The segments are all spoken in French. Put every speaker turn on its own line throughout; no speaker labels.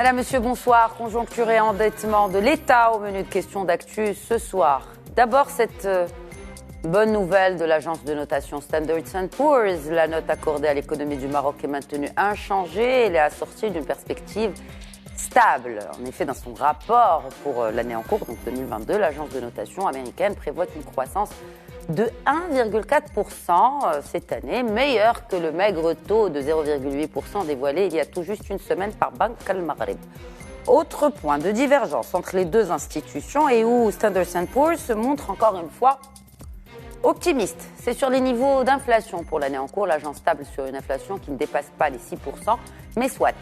Madame, Monsieur, bonsoir. Conjoncture et endettement de l'État au menu de questions d'actu ce soir. D'abord, cette bonne nouvelle de l'agence de notation Standard & Poor's. La note accordée à l'économie du Maroc est maintenue inchangée. Elle est assortie d'une perspective stable. En effet, dans son rapport pour l'année en cours, donc 2022, l'agence de notation américaine prévoit une croissance de 1,4% cette année, meilleur que le maigre taux de 0,8% dévoilé il y a tout juste une semaine par Banque Al-Maghrib. Autre point de divergence entre les deux institutions et où Standard & Poor's se montre encore une fois optimiste. C'est sur les niveaux d'inflation pour l'année en cours, l'agence table sur une inflation qui ne dépasse pas les 6%, mais soit.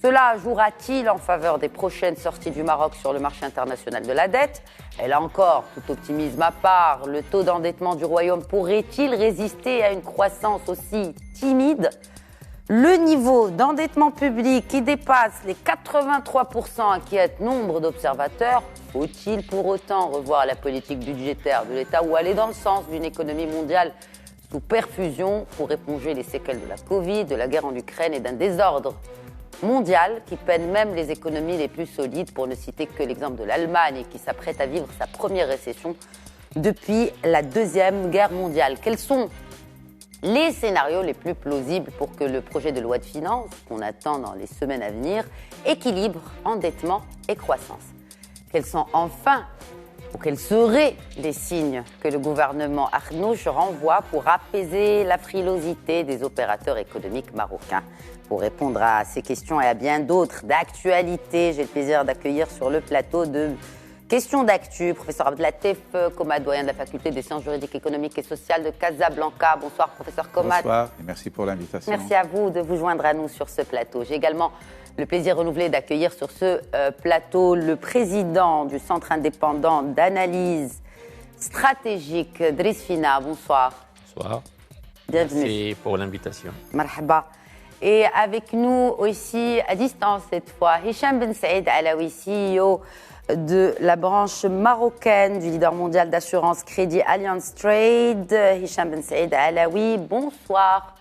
Cela jouera-t-il en faveur des prochaines sorties du Maroc sur le marché international de la dette ? Et là encore, tout optimisme à part, le taux d'endettement du Royaume pourrait-il résister à une croissance aussi timide ? Le niveau d'endettement public qui dépasse les 83% inquiète nombre d'observateurs. Faut-il pour autant revoir la politique budgétaire de l'État ou aller dans le sens d'une économie mondiale sous perfusion pour éponger les séquelles de la Covid, de la guerre en Ukraine et d'un désordre mondial qui peine même les économies les plus solides, pour ne citer que l'exemple de l'Allemagne qui s'apprête à vivre sa première récession depuis la Deuxième Guerre mondiale. Quels sont les scénarios les plus plausibles pour que le projet de loi de finances, qu'on attend dans les semaines à venir, équilibre endettement et croissance ? Quels sont enfin, ou quels seraient les signes que le gouvernement Arnouch renvoie pour apaiser la frilosité des opérateurs économiques marocains ? Pour répondre à ces questions et à bien d'autres d'actualité, j'ai le plaisir d'accueillir sur le plateau de Questions d'actu, professeur Abdelatif Komad, doyen de la faculté des sciences juridiques, économiques et sociales de Casablanca. Bonsoir, professeur Komad.
Bonsoir et merci pour l'invitation.
Merci à vous de vous joindre à nous sur ce plateau. J'ai également le plaisir renouvelé d'accueillir sur ce plateau le président du Centre indépendant d'analyse stratégique, Driss Fina. Bonsoir.
Bonsoir.
Bienvenue.
Merci pour l'invitation.
Marhaba. Et avec nous aussi, à distance cette fois, Hicham Ben Saïd Alaoui, CEO de la branche marocaine du leader mondial d'assurance crédit Allianz Trade. Hicham Ben Saïd Alaoui, bonsoir.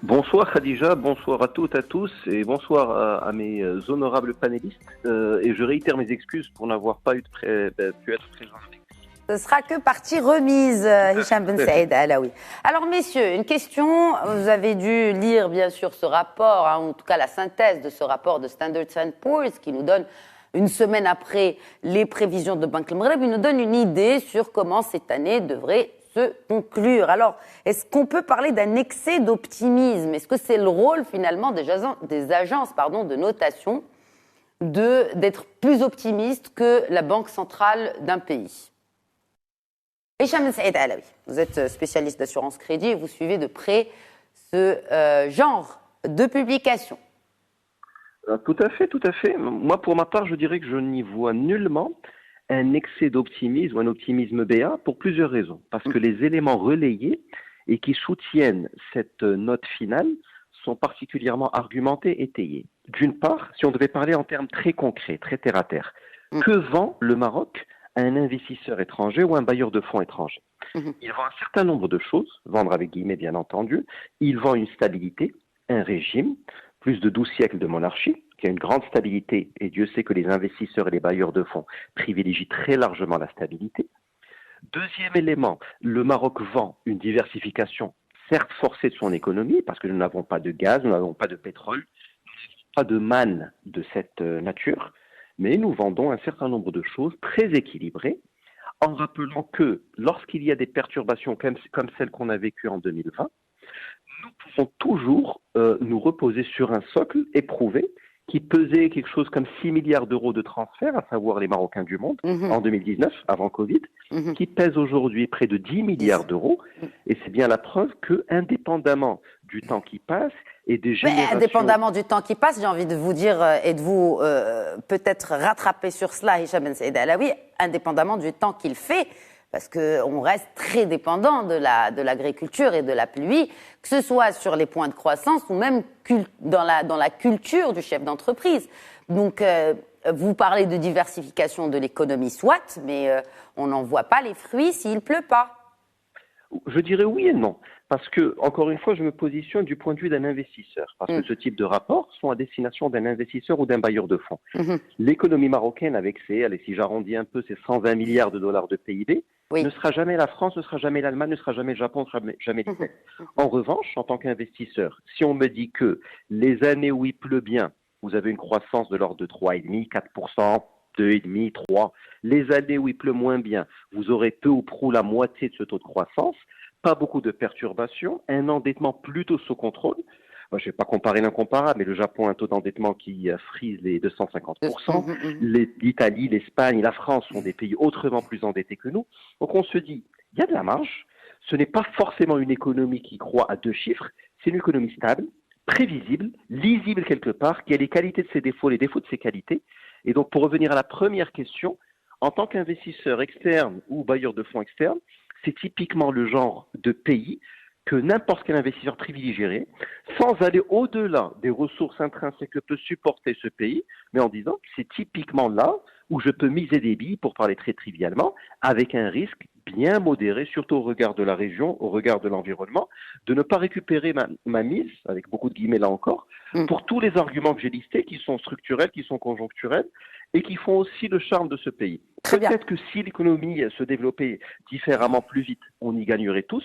Bonsoir Khadija, bonsoir à toutes, à tous et bonsoir à mes honorables panélistes. Et je réitère mes excuses pour n'avoir pas pu être présent avec vous.
Ce sera que partie remise, Hicham Ben Saïd Alaoui. Alors messieurs, une question, vous avez dû lire bien sûr ce rapport, en tout cas la synthèse de ce rapport de Standard & Poor's qui nous donne, une semaine après les prévisions de Banque Al-Maghrib, il nous donne une idée sur comment cette année devrait se conclure. Alors, est-ce qu'on peut parler d'un excès d'optimisme ? Est-ce que c'est le rôle finalement des agences de notation d'être plus optimistes que la banque centrale d'un pays ? Hicham Ben Saïd Alaoui, vous êtes spécialiste d'assurance crédit et vous suivez de près ce genre de publication.
Tout à fait, tout à fait. Moi, pour ma part, je dirais que je n'y vois nullement un excès d'optimisme ou un optimisme béat pour plusieurs raisons. Parce que les éléments relayés et qui soutiennent cette note finale sont particulièrement argumentés et étayés. D'une part, si on devait parler en termes très concrets, très terre-à-terre, que vend le Maroc à un investisseur étranger ou un bailleur de fonds étranger ? Il vend un certain nombre de choses, vendre avec guillemets bien entendu. Il vend une stabilité, un régime, plus de 12 siècles de monarchie, qui a une grande stabilité, et Dieu sait que les investisseurs et les bailleurs de fonds privilégient très largement la stabilité. Deuxième élément, le Maroc vend une diversification, certes forcée de son économie, parce que nous n'avons pas de gaz, nous n'avons pas de pétrole, nous n'avons pas de manne de cette nature, mais nous vendons un certain nombre de choses très équilibrées, en rappelant que lorsqu'il y a des perturbations comme celles qu'on a vécues en 2020, nous pouvons toujours nous reposer sur un socle éprouvé qui pesait quelque chose comme 6 milliards d'euros de transfert, à savoir les Marocains du monde, en 2019, avant Covid, qui pèse aujourd'hui près de 10 milliards d'euros. Et c'est bien la preuve que, indépendamment du temps qui passe et des générations...
Mais indépendamment du temps qui passe, j'ai envie de vous dire, et de vous peut-être rattraper sur cela, Hicham Ben Saïd Alaoui, indépendamment du temps qu'il fait, parce qu'on reste très dépendant de l'agriculture et de la pluie, que ce soit sur les points de croissance ou même dans la culture du chef d'entreprise. Donc, vous parlez de diversification de l'économie, soit, mais on n'en voit pas les fruits s'il ne pleut pas.
Je dirais oui et non. Parce que, encore une fois, je me positionne du point de vue d'un investisseur. Parce que ce type de rapports sont à destination d'un investisseur ou d'un bailleur de fonds. L'économie marocaine, avec si j'arrondis un peu, ses 120 milliards de dollars de PIB, ne sera jamais la France, ne sera jamais l'Allemagne, ne sera jamais le Japon, ne sera jamais l'Italie. En revanche, en tant qu'investisseur, si on me dit que les années où il pleut bien, vous avez une croissance de l'ordre de 3,5, 4%, 2,5, 3. Les années où il pleut moins bien, vous aurez peu ou prou la moitié de ce taux de croissance, pas beaucoup de perturbations, un endettement plutôt sous contrôle. Moi, je ne vais pas comparer l'incomparable, mais le Japon a un taux d'endettement qui frise les 250%. L'Italie, l'Espagne, la France sont des pays autrement plus endettés que nous. Donc on se dit, il y a de la marge. Ce n'est pas forcément une économie qui croît à 2 chiffres, c'est une économie stable, prévisible, lisible quelque part, qui a les qualités de ses défauts, les défauts de ses qualités. Et donc, pour revenir à la première question, en tant qu'investisseur externe ou bailleur de fonds externe, c'est typiquement le genre de pays que n'importe quel investisseur privilégierait, sans aller au-delà des ressources intrinsèques que peut supporter ce pays, mais en disant que c'est typiquement là où je peux miser des billes, pour parler très trivialement, avec un risque bien modéré, surtout au regard de la région, au regard de l'environnement, de ne pas récupérer ma mise, avec beaucoup de guillemets là encore, pour tous les arguments que j'ai listés, qui sont structurels, qui sont conjoncturels, et qui font aussi le charme de ce pays. Peut-être que si l'économie se développait différemment plus vite, on y gagnerait tous,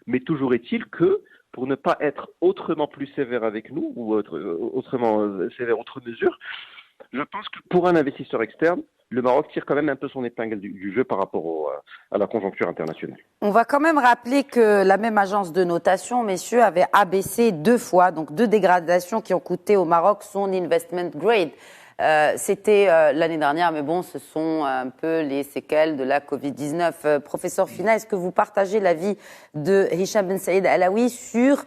mais toujours est-il que, pour ne pas être autrement plus sévère avec nous, ou autrement sévère outre mesure, je pense que pour un investisseur externe, le Maroc tire quand même un peu son épingle du jeu par rapport à la conjoncture internationale.
On va quand même rappeler que la même agence de notation, messieurs, avait abaissé 2 fois, donc 2 dégradations qui ont coûté au Maroc son investment grade. C'était l'année dernière, mais bon, ce sont un peu les séquelles de la Covid-19. Professeur Fina, est-ce que vous partagez l'avis de Hicham Ben Saïd Alaoui sur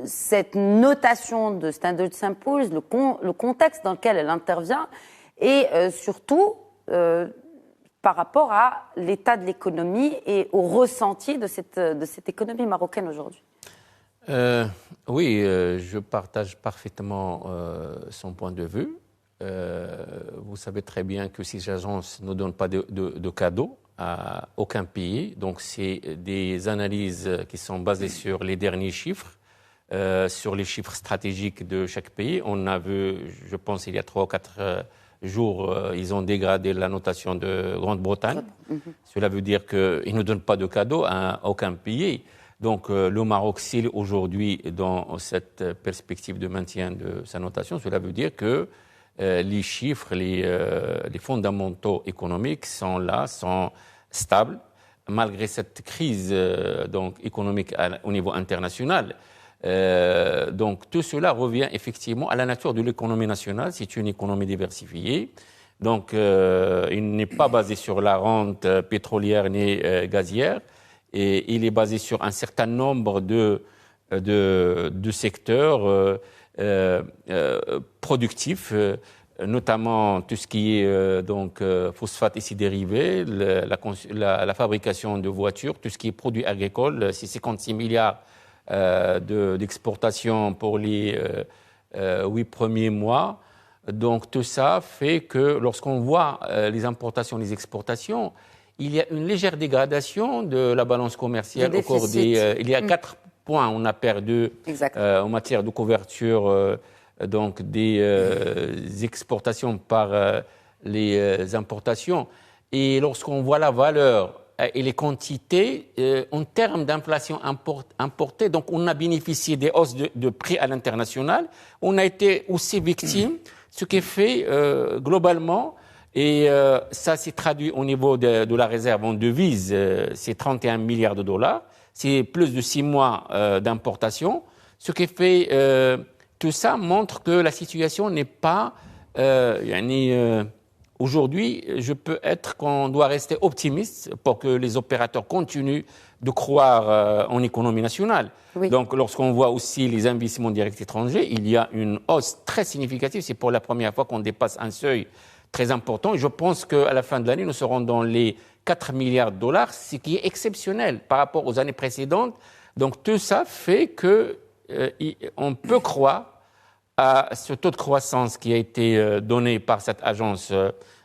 cette notation de Standard & Poor's, le contexte dans lequel elle intervient et surtout par rapport à l'état de l'économie et au ressenti de cette économie marocaine aujourd'hui?
Oui, je partage parfaitement son point de vue. Vous savez très bien que ces agences ne donnent pas de cadeaux à aucun pays. Donc, c'est des analyses qui sont basées sur les derniers chiffres, sur les chiffres stratégiques de chaque pays. On a vu, je pense, il y a 3 ou 4 jours, ils ont dégradé la notation de Grande-Bretagne. Cela veut dire qu'ils ne donnent pas de cadeaux à aucun pays. Donc, le Maroc, s'il est aujourd'hui dans cette perspective de maintien de sa notation, cela veut dire que les chiffres, les fondamentaux économiques sont là, sont stables, malgré cette crise économique au niveau international. Donc, tout cela revient effectivement à la nature de l'économie nationale. C'est une économie diversifiée. Donc, il n'est pas basé sur la rente pétrolière ni gazière. Et il est basé sur un certain nombre de secteurs productifs, notamment tout ce qui est phosphate et ses dérivés, la fabrication de voitures, tout ce qui est produits agricoles, c'est 56 milliards d'exportations pour les 8 premiers mois. Donc tout ça fait que lorsqu'on voit les importations, les exportations, il y a une légère dégradation de la balance commerciale au cours il y a 4 points. On a perdu en matière de couverture des exportations par les importations. Et lorsqu'on voit la valeur et les quantités en termes d'inflation importée, donc on a bénéficié des hausses de prix à l'international. On a été aussi victime, ce qui fait globalement. Et ça s'est traduit au niveau de la réserve en devises, c'est 31 milliards de dollars, c'est plus de 6 mois d'importation, ce qui fait, tout ça montre que la situation n'est pas, aujourd'hui, je peux être qu'on doit rester optimiste pour que les opérateurs continuent de croire en économie nationale. Oui. Donc, lorsqu'on voit aussi les investissements directs étrangers, il y a une hausse très significative, c'est pour la première fois qu'on dépasse un seuil très important. Et je pense qu'à la fin de l'année, nous serons dans les 4 milliards de dollars, ce qui est exceptionnel par rapport aux années précédentes. Donc tout ça fait qu'on peut croire à ce taux de croissance qui a été donné par cette agence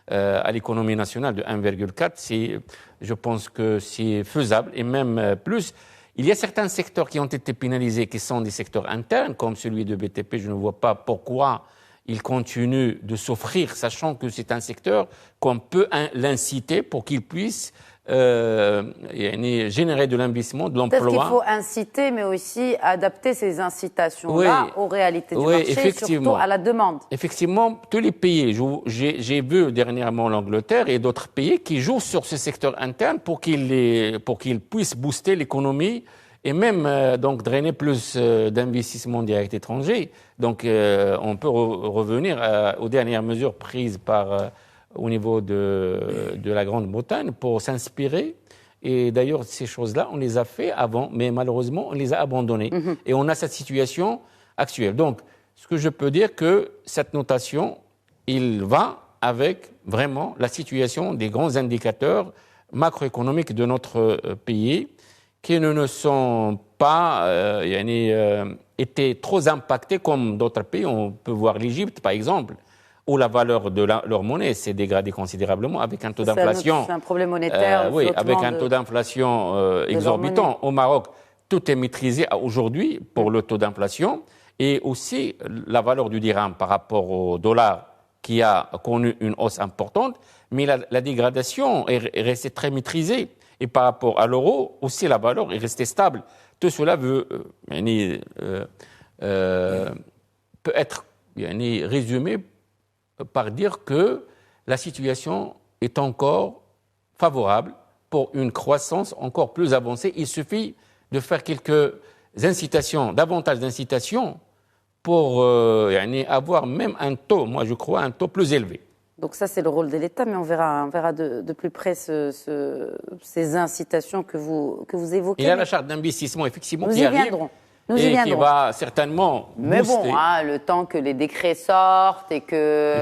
à l'économie nationale de 1,4, je pense que c'est faisable, et même plus. Il y a certains secteurs qui ont été pénalisés, qui sont des secteurs internes, comme celui de BTP. Je ne vois pas pourquoi il continue de s'offrir, sachant que c'est un secteur qu'on peut l'inciter pour qu'il puisse générer de l'investissement, de l'emploi.
Peut-être qu'il faut inciter, mais aussi adapter ces incitations-là aux réalités du marché, surtout à la demande.
Effectivement, tous les pays, j'ai vu dernièrement l'Angleterre et d'autres pays qui jouent sur ce secteur interne pour qu'ils puissent booster l'économie et même donc drainer plus d'investissements directs étrangers. Donc on peut revenir aux dernières mesures prises au niveau de la Grande-Bretagne pour s'inspirer. Et d'ailleurs, ces choses-là, on les a fait avant, mais malheureusement, on les a abandonnées. Et on a cette situation actuelle. Donc, ce que je peux dire, que cette notation, il va avec vraiment la situation des grands indicateurs macroéconomiques de notre pays, qui ne sont pas été trop impactés comme d'autres pays. On peut voir l'Égypte, par exemple, où la valeur de leur monnaie s'est dégradée considérablement avec un taux d'inflation.
C'est un problème monétaire.
Oui, avec un taux d'inflation exorbitant. Au Maroc, tout est maîtrisé aujourd'hui pour le taux d'inflation, et aussi la valeur du dirham par rapport au dollar qui a connu une hausse importante, mais la dégradation est restée très maîtrisée. Et par rapport à l'euro, aussi la valeur est restée stable. Tout cela peut être résumé par dire que la situation est encore favorable pour une croissance encore plus avancée. Il suffit de faire quelques incitations, davantage d'incitations pour avoir même un taux, moi je crois, un taux plus élevé.
Donc ça, c'est le rôle de l'État, mais on verra de plus près ces incitations que vous évoquez.
Il y a la charte d'investissement, effectivement,
qui arrive. Nous y viendrons.
Qui va certainement
mais
booster.
Bon, le temps que les décrets sortent et que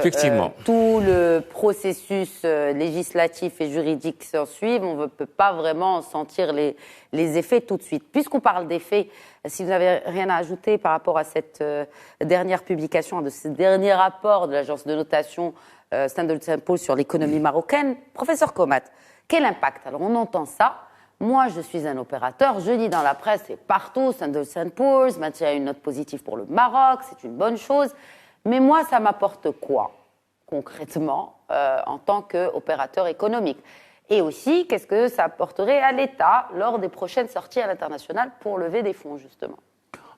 tout le processus législatif et juridique s'en suive, on ne peut pas vraiment sentir les effets tout de suite. Puisqu'on parle d'effets, si vous n'avez rien à ajouter par rapport à cette dernière publication, de ce dernier rapport de l'agence de notation Standard & Poor's sur l'économie marocaine, professeur Komat, quel impact? Alors on entend ça. Moi, je suis un opérateur, je lis dans la presse et partout, Standard & Poor's maintient une note positive pour le Maroc, c'est une bonne chose. Mais moi, ça m'apporte quoi, concrètement, en tant qu'opérateur économique? Et aussi, qu'est-ce que ça apporterait à l'État lors des prochaines sorties à l'international pour lever des fonds, justement?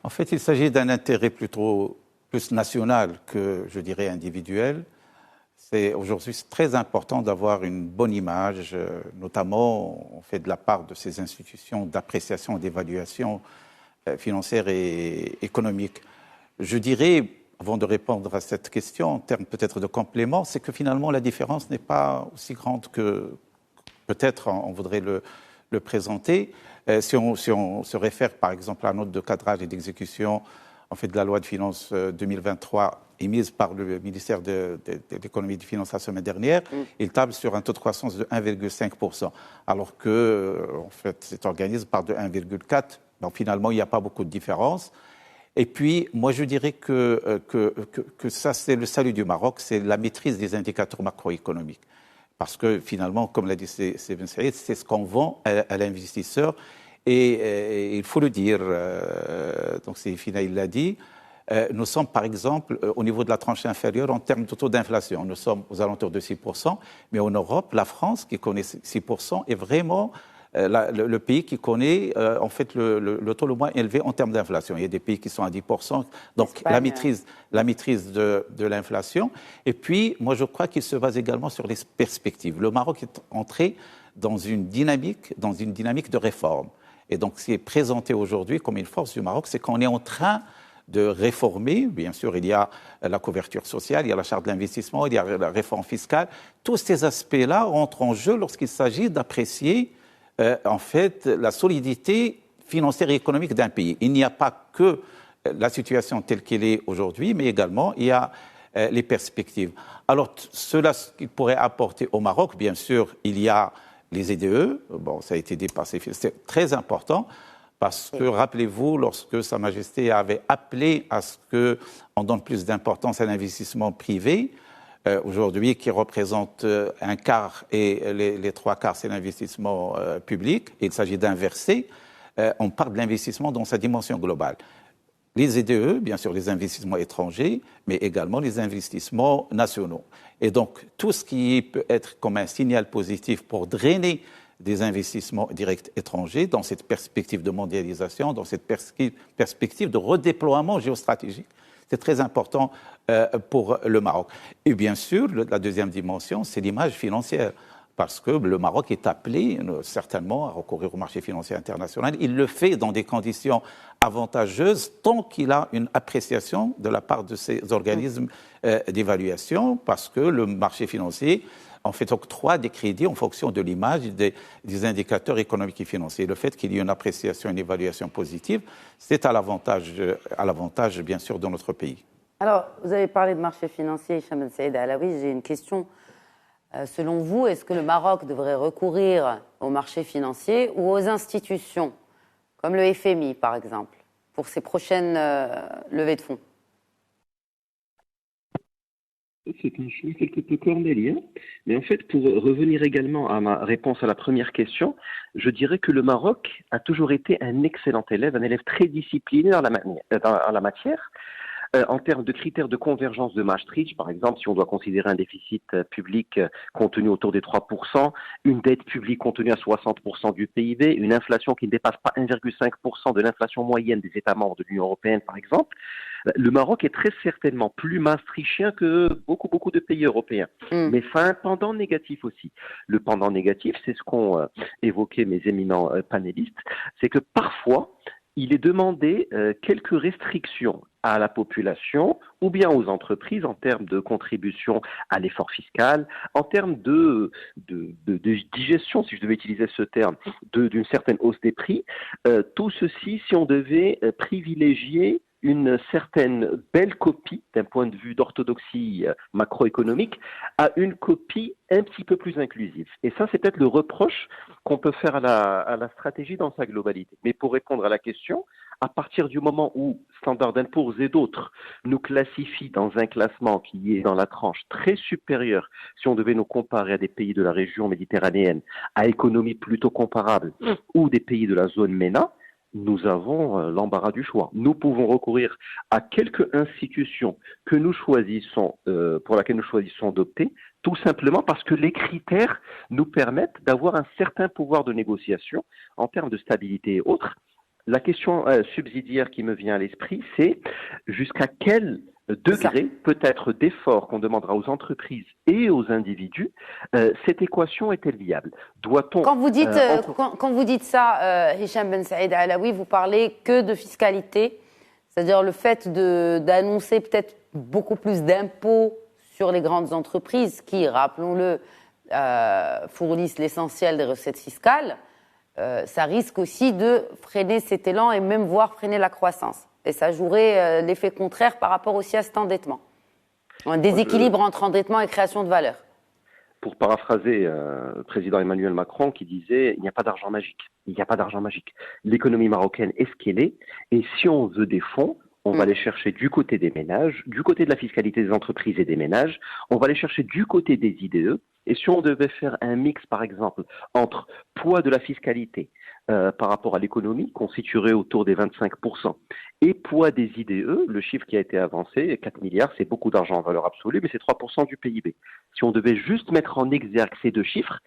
En fait, il s'agit d'un intérêt plutôt plus national que, je dirais, individuel. Aujourd'hui, c'est très important d'avoir une bonne image, notamment on fait de la part de ces institutions d'appréciation et d'évaluation financière et économique. Je dirais, avant de répondre à cette question, en termes peut-être de complément, c'est que finalement la différence n'est pas aussi grande que peut-être on voudrait le présenter. Si on se réfère par exemple à la note de cadrage et d'exécution en fait, de la loi de finances 2023 émise par le ministère de l'économie et des finances la semaine dernière, il table sur un taux de croissance de 1,5%, alors que en fait, cet organisme part de 1,4%. Donc finalement, il n'y a pas beaucoup de différence. Et puis, moi, je dirais que ça, c'est le salut du Maroc, c'est la maîtrise des indicateurs macroéconomiques. Parce que finalement, comme l'a dit Steven Saïd, c'est ce qu'on vend à l'investisseur. Et il faut le dire, donc c'est Fina, il l'a dit, nous sommes par exemple au niveau de la tranche inférieure en termes de taux d'inflation. Nous sommes aux alentours de 6%, mais en Europe, la France, qui connaît 6%, est vraiment le pays qui connaît en fait le taux le moins élevé en termes d'inflation. Il y a des pays qui sont à 10%, donc Espagne, la maîtrise de l'inflation. Et puis, moi je crois qu'il se base également sur les perspectives. Le Maroc est entré dans une dynamique de réforme. Et donc, ce qui est présenté aujourd'hui comme une force du Maroc, c'est qu'on est en train de réformer. Bien sûr, il y a la couverture sociale, il y a la charte d'investissement, il y a la réforme fiscale. Tous ces aspects-là rentrent en jeu lorsqu'il s'agit d'apprécier, en fait, la solidité financière et économique d'un pays. Il n'y a pas que la situation telle qu'elle est aujourd'hui, mais également, il y a les perspectives. Alors, cela, ce qu'il pourrait apporter au Maroc, bien sûr, il y a les EDE, bon, ça a été dépassé, c'est très important parce que, rappelez-vous, lorsque Sa Majesté avait appelé à ce qu'on donne plus d'importance à l'investissement privé, aujourd'hui qui représente un quart et les trois quarts, c'est l'investissement public. Il s'agit d'inverser. On parle de l'investissement dans sa dimension globale. Les EDE, bien sûr, les investissements étrangers, mais également les investissements nationaux. Et donc, tout ce qui peut être comme un signal positif pour drainer des investissements directs étrangers dans cette perspective de mondialisation, dans cette perspective de redéploiement géostratégique, c'est très important pour le Maroc. Et bien sûr, la deuxième dimension, c'est l'image financière. Parce que le Maroc est appelé certainement à recourir au marché financier international. Il le fait dans des conditions avantageuses tant qu'il a une appréciation de la part de ces organismes d'évaluation, parce que le marché financier en fait octroie des crédits en fonction de l'image des indicateurs économiques et financiers. Le fait qu'il y ait une appréciation, une évaluation positive, c'est à l'avantage bien sûr de notre pays.
Alors, vous avez parlé de marché financier, Hicham Ben Saïd Alaoui, j'ai une question. Selon vous, est-ce que le Maroc devrait recourir au marché financier ou aux institutions, comme le FMI par exemple, pour ses prochaines levées de fonds?
C'est un choix quelque peu cornélien, mais en fait, pour revenir également à ma réponse à la première question, je dirais que le Maroc a toujours été un excellent élève, un élève très discipliné dans la matière. En termes de critères de convergence de Maastricht, par exemple, si on doit considérer un déficit public contenu autour des 3%, une dette publique contenue à 60% du PIB, une inflation qui ne dépasse pas 1,5% de l'inflation moyenne des États membres de l'Union européenne, par exemple, le Maroc est très certainement plus maastrichtien que beaucoup de pays européens. Mais ça a un pendant négatif aussi. Le pendant négatif, c'est ce qu'ont évoqué mes éminents panélistes, c'est que parfois, il est demandé quelques restrictions à la population ou bien aux entreprises en termes de contribution à l'effort fiscal, en termes de digestion, si je devais utiliser ce terme, d'une certaine hausse des prix. Tout ceci, si on devait privilégier une certaine belle copie d'un point de vue d'orthodoxie macroéconomique à une copie un petit peu plus inclusive. Et ça, c'est peut-être le reproche qu'on peut faire à la stratégie dans sa globalité. Mais pour répondre à la question, à partir du moment où Standard & Poor's et d'autres nous classifient dans un classement qui est dans la tranche très supérieure, si on devait nous comparer à des pays de la région méditerranéenne, à économie plutôt comparable, ou des pays de la zone MENA, nous avons l'embarras du choix. Nous pouvons recourir à quelques institutions que nous choisissons, pour lesquelles nous choisissons d'opter, tout simplement parce que les critères nous permettent d'avoir un certain pouvoir de négociation en termes de stabilité et autres. La question subsidiaire qui me vient à l'esprit, c'est jusqu'à quel degré, peut-être d'effort qu'on demandera aux entreprises et aux individus, cette équation est-elle viable? Doit-on
quand vous dites ça, Hicham Ben Saïd Alaoui, vous parlez que de fiscalité, c'est-à-dire le fait d'annoncer peut-être beaucoup plus d'impôts sur les grandes entreprises qui, rappelons-le, fournissent l'essentiel des recettes fiscales. Ça risque aussi de freiner cet élan et même voire freiner la croissance. Et ça jouerait l'effet contraire par rapport aussi à cet endettement. Un déséquilibre entre endettement et création de valeur.
Pour paraphraser le président Emmanuel Macron qui disait « il n'y a pas d'argent magique ». Il n'y a pas d'argent magique. L'économie marocaine est ce qu'elle est. Et si on veut des fonds, on va les chercher du côté des ménages, du côté de la fiscalité des entreprises et des ménages. On va les chercher du côté des IDE. Et si on devait faire un mix, par exemple, entre poids de la fiscalité par rapport à l'économie, constituerait autour des 25%, et poids des IDE, le chiffre qui a été avancé, 4 milliards, c'est beaucoup d'argent en valeur absolue, mais c'est 3% du PIB. Si on devait juste mettre en exergue ces deux chiffres,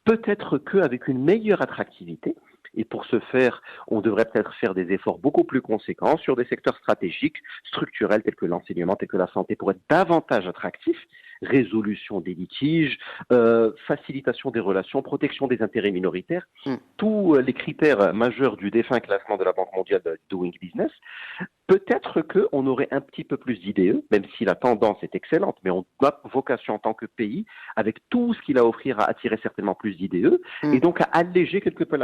peut-être qu'avec une meilleure attractivité, et pour ce faire, on devrait peut-être faire des efforts beaucoup plus conséquents sur des secteurs stratégiques, structurels, tels que l'enseignement, tels que la santé, pour être davantage attractifs, résolution des litiges, facilitation des relations, protection des intérêts minoritaires, tous les critères majeurs du défunt classement de la Banque mondiale de Doing Business. Peut-être qu'on aurait un petit peu plus d'IDE, même si la tendance est excellente, mais on a vocation en tant que pays, avec tout ce qu'il a à offrir, à attirer certainement plus d'IDE, et donc à alléger quelque peu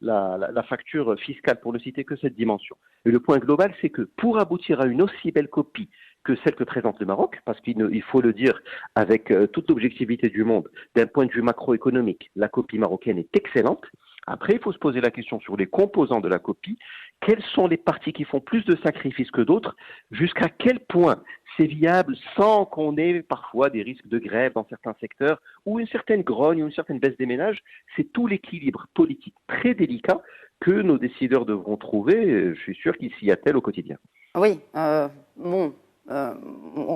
la facture fiscale, pour ne citer que cette dimension. Et le point global, c'est que pour aboutir à une aussi belle copie que celle que présente le Maroc, parce qu'il faut le dire avec toute l'objectivité du monde, d'un point de vue macroéconomique, la copie marocaine est excellente. Après, il faut se poser la question sur les composants de la copie. Quelles sont les parties qui font plus de sacrifices que d'autres? Jusqu'à quel point c'est viable sans qu'on ait parfois des risques de grève dans certains secteurs ou une certaine grogne ou une certaine baisse des ménages? C'est tout l'équilibre politique très délicat que nos décideurs devront trouver. Je suis sûr qu'ils s'y attellent au quotidien.
Oui, on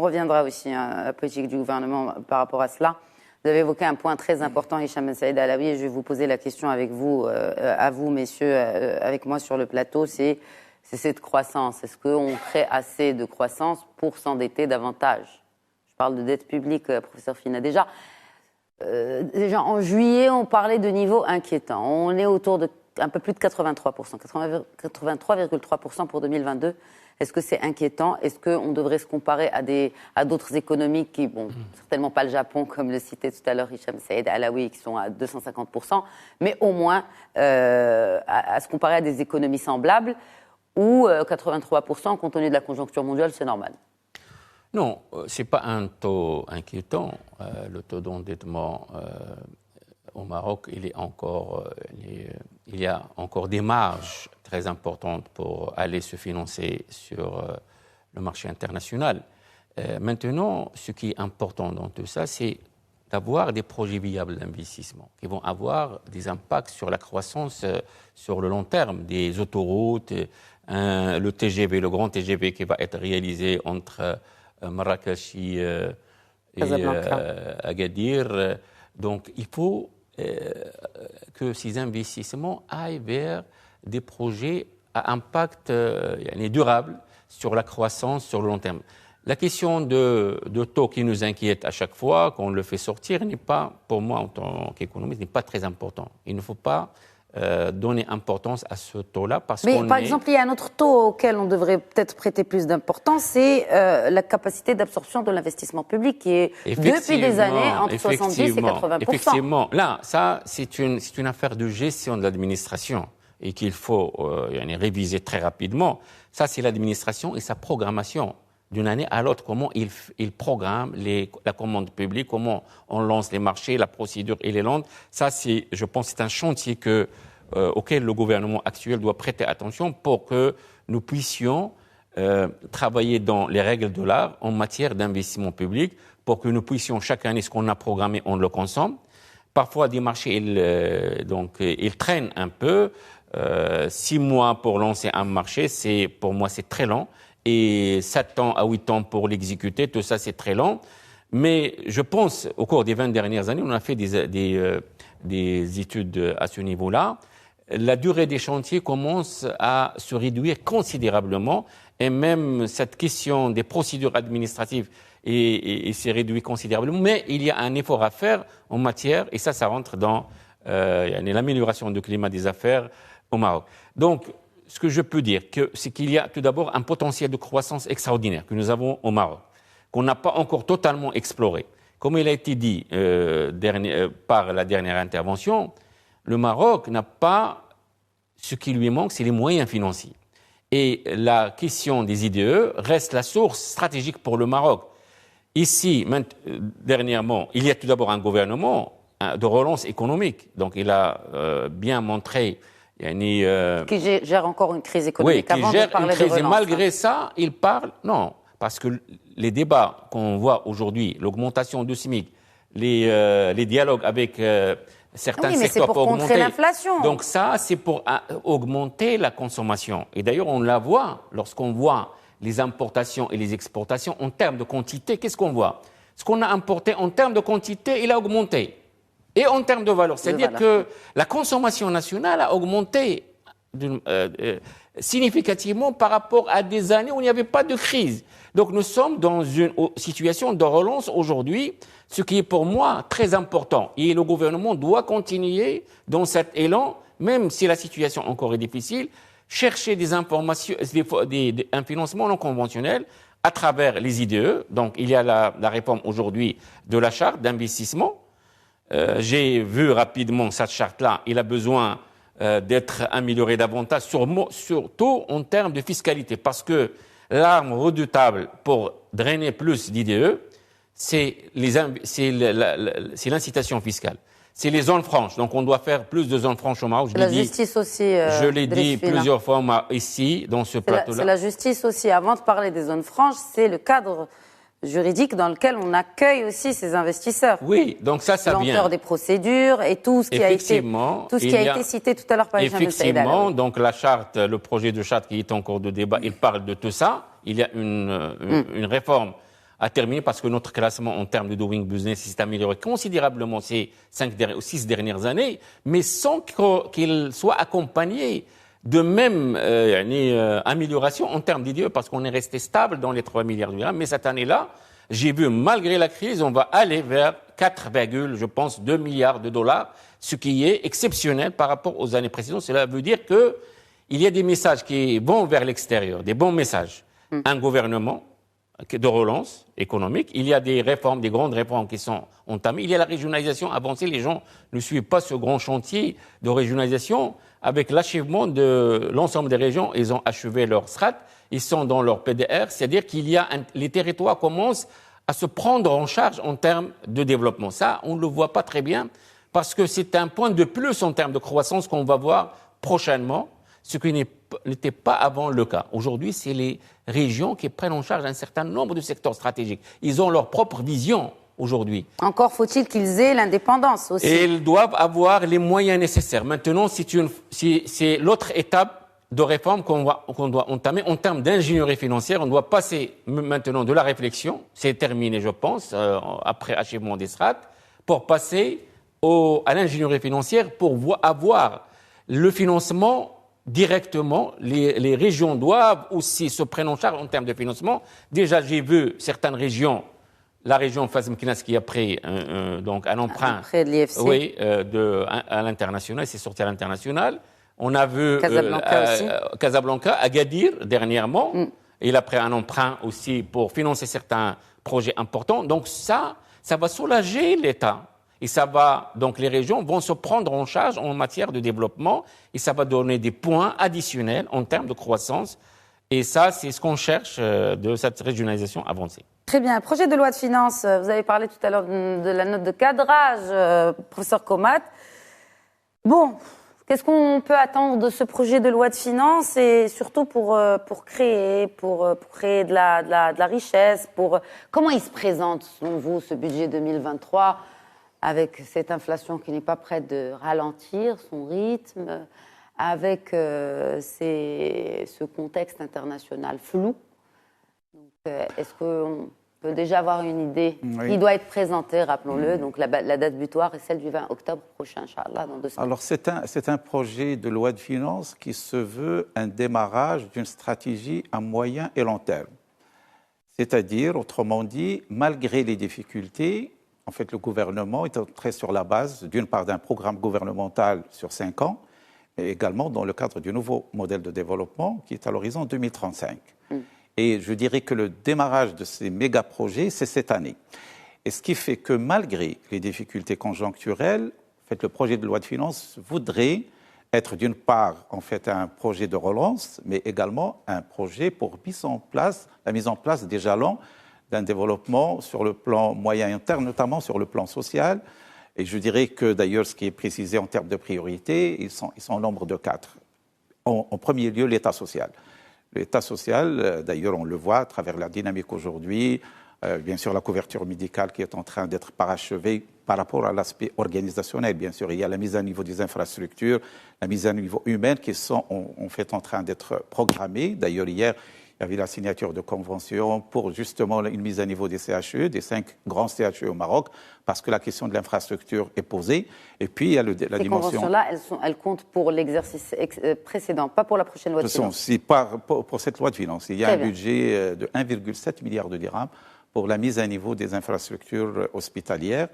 reviendra aussi à la politique du gouvernement par rapport à cela. Vous avez évoqué un point très important, Hicham Ben Saïd Alaoui, et je vais vous poser la question avec vous, à vous, messieurs, avec moi sur le plateau, c'est cette croissance. Est-ce qu'on crée assez de croissance pour s'endetter davantage? Je parle de dette publique, professeur Fina. Déjà, en juillet, on parlait de niveau inquiétant. On est autour de un peu plus de 83%, 83,3% pour 2022. Est-ce que c'est inquiétant? Est-ce qu'on devrait se comparer à d'autres économies qui, certainement pas le Japon, comme le citait tout à l'heure Hicham Saïd Alaoui, qui sont à 250%, mais au moins à se comparer à des économies semblables où 83%, compte tenu de la conjoncture mondiale, c'est normal?
Non, ce n'est pas un taux inquiétant. Le taux d'endettement au Maroc, il y a encore des marges très importantes pour aller se financer sur le marché international. Maintenant, ce qui est important dans tout ça, c'est d'avoir des projets viables d'investissement qui vont avoir des impacts sur la croissance sur le long terme, des autoroutes, le TGV, le grand TGV qui va être réalisé entre Marrakech et Agadir. Donc, il faut que ces investissements aillent vers des projets à impact durable sur la croissance sur le long terme. La question de taux qui nous inquiète à chaque fois qu'on le fait sortir n'est pas, pour moi en tant qu'économiste, n'est pas très important. Il ne faut pas donner importance à ce taux-là parce
Mais par exemple, il y a un autre taux auquel on devrait peut-être prêter plus d'importance, c'est la capacité d'absorption de l'investissement public qui est depuis des années entre 70 et 80%.
Effectivement, là, ça, c'est une affaire de gestion de l'administration et qu'il faut réviser très rapidement. Ça, c'est l'administration et sa programmation d'une année à l'autre, comment il programme la commande publique, comment on lance les marchés, la procédure et les lentes. Ça, je pense, c'est un chantier auquel le gouvernement actuel doit prêter attention pour que nous puissions travailler dans les règles de l'art en matière d'investissement public, pour que nous puissions chaque année, ce qu'on a programmé, on le consomme. Parfois, des marchés, ils traînent un peu. 6 mois pour lancer un marché, pour moi, c'est très long. Et 7 ans à 8 ans pour l'exécuter, tout ça c'est très long. Mais je pense, au cours des 20 dernières années, on a fait des études à ce niveau-là. La durée des chantiers commence à se réduire considérablement et même cette question des procédures administratives s'est réduite considérablement. Mais il y a un effort à faire en matière, et ça rentre dans l'amélioration du climat des affaires au Maroc. Donc, ce que je peux dire, c'est qu'il y a tout d'abord un potentiel de croissance extraordinaire que nous avons au Maroc, qu'on n'a pas encore totalement exploré. Comme il a été dit par la dernière intervention, le Maroc n'a pas, ce qui lui manque, c'est les moyens financiers. Et la question des IDE reste la source stratégique pour le Maroc. Ici, dernièrement, il y a tout d'abord un gouvernement de relance économique. Donc il a bien montré
qui gère encore une crise économique.
Oui, qui gère une crise. Et malgré ça, il parle... Non, parce que les débats qu'on voit aujourd'hui, l'augmentation du SMIC, les dialogues avec certains secteurs pour augmenter
l'inflation.
Donc ça, c'est pour augmenter la consommation. Et d'ailleurs, on la voit lorsqu'on voit les importations et les exportations en termes de quantité. Qu'est-ce qu'on voit? Ce qu'on a importé en termes de quantité, il a augmenté. Et en termes de valeur, c'est-à-dire que la consommation nationale a augmenté significativement par rapport à des années où il n'y avait pas de crise. Donc nous sommes dans une situation de relance aujourd'hui, ce qui est pour moi très important. Et le gouvernement doit continuer dans cet élan, même si la situation encore est difficile, chercher des informations, un financement non conventionnel à travers les IDE. Donc il y a la réforme aujourd'hui de la charte d'investissement. J'ai vu rapidement cette charte-là, il a besoin d'être amélioré davantage, surtout en termes de fiscalité, parce que l'arme redoutable pour drainer plus d'IDE, c'est l'incitation fiscale. c'est les zones franches. Donc, on doit faire plus de zones franches au Maroc.
La justice aussi.
Je l'ai dit plusieurs fois ici, dans ce plateau-là.
C'est la justice aussi. Avant de parler des zones franches, c'est le cadre juridique dans lequel on accueille aussi ces investisseurs.
Oui, donc ça vient.
Lenteur des procédures et tout ce qui a été cité tout à l'heure par Hicham El Saïd.
Effectivement, donc la charte, le projet de charte qui est en cours de débat, il parle de tout ça. Il y a une réforme à terminer parce que notre classement en termes de doing business s'est amélioré considérablement ces 6 dernières années, mais sans qu'il soit accompagné de même amélioration en termes d'IDE parce qu'on est resté stable dans les 3 milliards de dirhams. Mais cette année-là, j'ai vu, malgré la crise, on va aller vers 4,2 milliards de dollars, ce qui est exceptionnel par rapport aux années précédentes. Cela veut dire qu'il y a des messages qui vont vers l'extérieur, des bons messages. Un gouvernement de relance économique, il y a des réformes, des grandes réformes qui sont entamées, il y a la régionalisation avancée, les gens ne suivent pas ce grand chantier de régionalisation. Avec l'achèvement de l'ensemble des régions, ils ont achevé leur strat, ils sont dans leur PDR, c'est-à-dire les territoires commencent à se prendre en charge en termes de développement. Ça, on ne le voit pas très bien parce que c'est un point de plus en termes de croissance qu'on va voir prochainement, ce qui n'était pas avant le cas. Aujourd'hui, c'est les régions qui prennent en charge un certain nombre de secteurs stratégiques. Ils ont leur propre vision aujourd'hui.
Encore faut-il qu'ils aient l'indépendance aussi.
Et ils doivent avoir les moyens nécessaires. Maintenant, c'est l'autre étape de réforme qu'on doit entamer en termes d'ingénierie financière. On doit passer maintenant de la réflexion, c'est terminé, je pense, après achèvement des strates, pour passer à l'ingénierie financière pour avoir le financement directement. Les régions doivent aussi se prendre en charge en termes de financement. Déjà, j'ai vu certaines régions, la région Faz Meknès qui a pris donc un emprunt
de l'IFC.
Oui, à l'international, c'est sorti à l'international. On a vu Casablanca, Agadir dernièrement. Il a pris un emprunt aussi pour financer certains projets importants. Donc ça va soulager l'État. Et donc les régions vont se prendre en charge en matière de développement et ça va donner des points additionnels en termes de croissance. Et ça, c'est ce qu'on cherche de cette régionalisation avancée.
Très bien. Projet de loi de finances, vous avez parlé tout à l'heure de la note de cadrage, professeur Komat. Bon, qu'est-ce qu'on peut attendre de ce projet de loi de finances et surtout pour créer de la richesse, comment il se présente selon vous ce budget 2023 avec cette inflation qui n'est pas prête de ralentir son rythme, avec ce contexte international flou. Donc, est-ce qu'on peut déjà avoir une idée?
Oui.
Il doit être présenté, rappelons-le. Donc la date butoir est celle du 20 octobre prochain, Inch'Allah, dans 2 semaines.
Alors c'est un projet de loi de finances qui se veut un démarrage d'une stratégie à moyen et long terme. C'est-à-dire, autrement dit, malgré les difficultés, en fait, le gouvernement est entré sur la base, d'une part, d'un programme gouvernemental sur 5 ans, mais également dans le cadre du nouveau modèle de développement qui est à l'horizon 2035. Et je dirais que le démarrage de ces méga-projets, c'est cette année. Et ce qui fait que malgré les difficultés conjoncturelles, en fait, le projet de loi de finances voudrait être d'une part en fait, un projet de relance, mais également un projet pour la mise en place des jalons d'un développement sur le plan moyen et long terme, notamment sur le plan social. Et je dirais que d'ailleurs, ce qui est précisé en termes de priorité, ils sont au nombre de 4. En premier lieu, l'État social. L'État social, d'ailleurs, on le voit à travers la dynamique aujourd'hui, bien sûr la couverture médicale qui est en train d'être parachevée par rapport à l'aspect organisationnel. Bien sûr, il y a la mise à niveau des infrastructures, la mise à niveau humaine qui sont en fait en train d'être programmées. D'ailleurs, hier, il y avait la signature de convention pour justement une mise à niveau des CHE, des 5 grands CHE au Maroc, parce que la question de l'infrastructure est posée. Et puis, il y a la dimension...
Ces conventions-là, elles comptent pour l'exercice précédent, pas pour la prochaine loi de finances.
C'est pour cette loi de finances. Il y a un budget de 1,7 milliard de dirhams pour la mise à niveau des infrastructures hospitalières.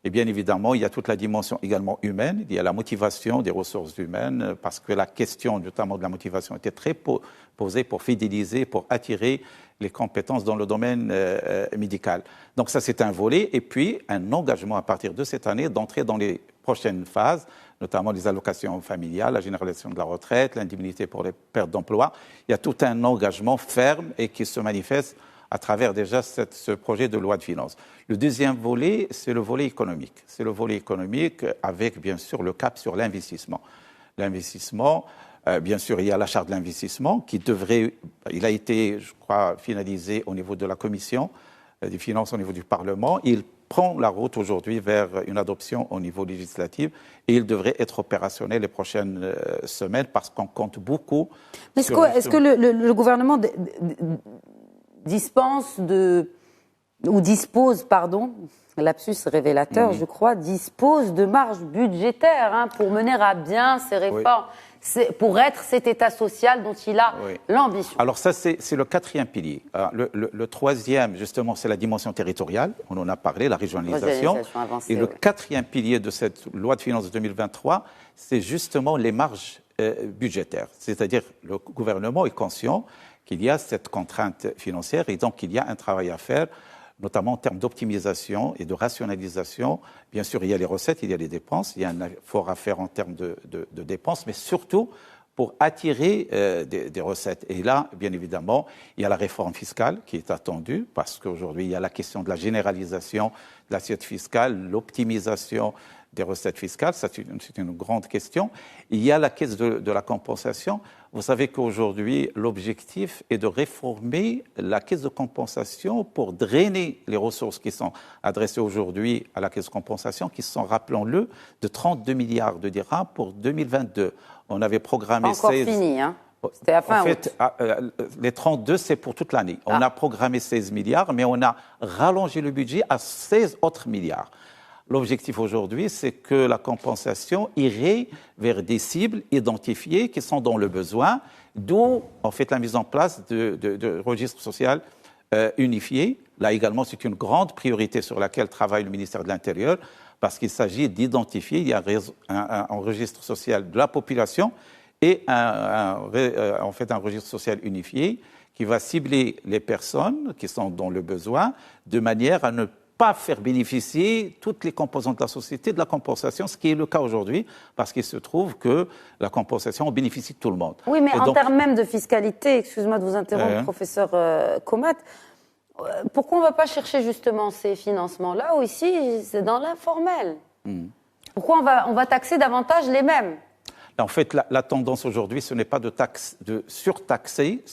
Et bien évidemment, il y a toute la dimension également humaine. Il y a la motivation des ressources humaines, parce que la question notamment de la motivation était très posée pour fidéliser, pour attirer les compétences dans le domaine médical. Donc ça, c'est un volet. Et puis, un engagement à partir de cette année d'entrer dans les prochaines phases, notamment les allocations familiales, la généralisation de la retraite, l'indemnité pour les pertes d'emploi. Il y a tout un engagement ferme et qui se manifeste à travers déjà ce projet de loi de finances. Le deuxième volet, c'est le volet économique. C'est le volet économique avec, bien sûr, le cap sur l'investissement. L'investissement, bien sûr, il y a la charte de l'investissement il a été, je crois, finalisé au niveau de la commission des finances au niveau du Parlement. Il prend la route aujourd'hui vers une adoption au niveau législatif et il devrait être opérationnel les prochaines semaines parce qu'on compte beaucoup.
Mais est-ce que le gouvernement dispose, lapsus révélateur, je crois, dispose de marge budgétaire pour mener à bien ces réformes, pour être cet État social dont il a l'ambition.
Alors ça, c'est le quatrième pilier. Le troisième, justement, c'est la dimension territoriale. On en a parlé, la régionalisation.
Avancée,
et le quatrième pilier de cette loi de finances 2023, c'est justement les marges budgétaires. C'est-à-dire le gouvernement est conscient qu'il y a cette contrainte financière et donc il y a un travail à faire, notamment en termes d'optimisation et de rationalisation. Bien sûr, il y a les recettes, il y a les dépenses, il y a un effort à faire en termes de dépenses, mais surtout pour attirer des recettes. Et là, bien évidemment, il y a la réforme fiscale qui est attendue, parce qu'aujourd'hui, il y a la question de la généralisation de l'assiette fiscale, l'optimisation des recettes fiscales, c'est une grande question. Il y a la caisse de la compensation. Vous savez qu'aujourd'hui, l'objectif est de réformer la caisse de compensation pour drainer les ressources qui sont adressées aujourd'hui à la caisse de compensation, qui sont, rappelons-le, de 32 milliards de dirhams pour 2022. On avait programmé
encore 16... fini, hein. C'était à fin août.
Les 32, c'est pour toute l'année. On a programmé 16 milliards, mais on a rallongé le budget à 16 autres milliards. L'objectif aujourd'hui, c'est que la compensation irait vers des cibles identifiées qui sont dans le besoin, d'où en fait la mise en place de registres sociaux unifiés. Là également, c'est une grande priorité sur laquelle travaille le ministère de l'Intérieur, parce qu'il s'agit d'identifier, il y a un registre social de la population et en fait un registre social unifié qui va cibler les personnes qui sont dans le besoin de manière à ne pas faire bénéficier toutes les composantes de la société de la compensation, ce qui est le cas aujourd'hui, parce qu'il se trouve que la compensation bénéficie de tout le monde.
Oui, mais en termes même de fiscalité, excuse-moi de vous interrompre, professeur Komat, pourquoi on ne va pas chercher justement ces financements-là ou ici, c'est dans l'informel? Pourquoi on va taxer davantage les mêmes?
En fait, la tendance aujourd'hui, ce n'est pas de surtaxer,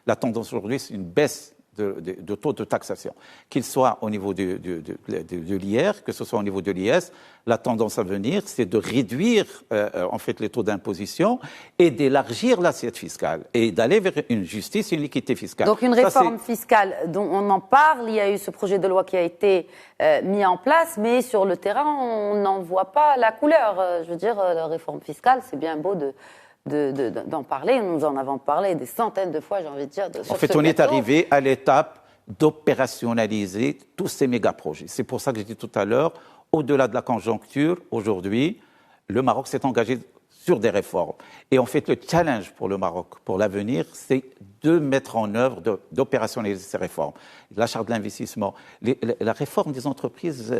la tendance aujourd'hui, c'est une baisse de taux de taxation, qu'il soit au niveau de l'IR, que ce soit au niveau de l'IS. La tendance à venir, c'est de réduire en fait les taux d'imposition et d'élargir l'assiette fiscale et d'aller vers une justice et une équité fiscale.
Donc une réforme fiscale dont on en parle, il y a eu ce projet de loi qui a été mis en place, mais sur le terrain, on n'en voit pas la couleur. Je veux dire, la réforme fiscale, c'est bien beau d'en parler, nous en avons parlé des centaines de fois, j'ai envie de dire.
En fait, on est arrivé à l'étape d'opérationnaliser tous ces méga-projets. C'est pour ça que j'ai dit tout à l'heure, au-delà de la conjoncture, aujourd'hui, le Maroc s'est engagé sur des réformes. Et en fait, le challenge pour le Maroc, pour l'avenir, c'est de mettre en œuvre, d'opérationnaliser ces réformes. La charte de l'investissement, la réforme des entreprises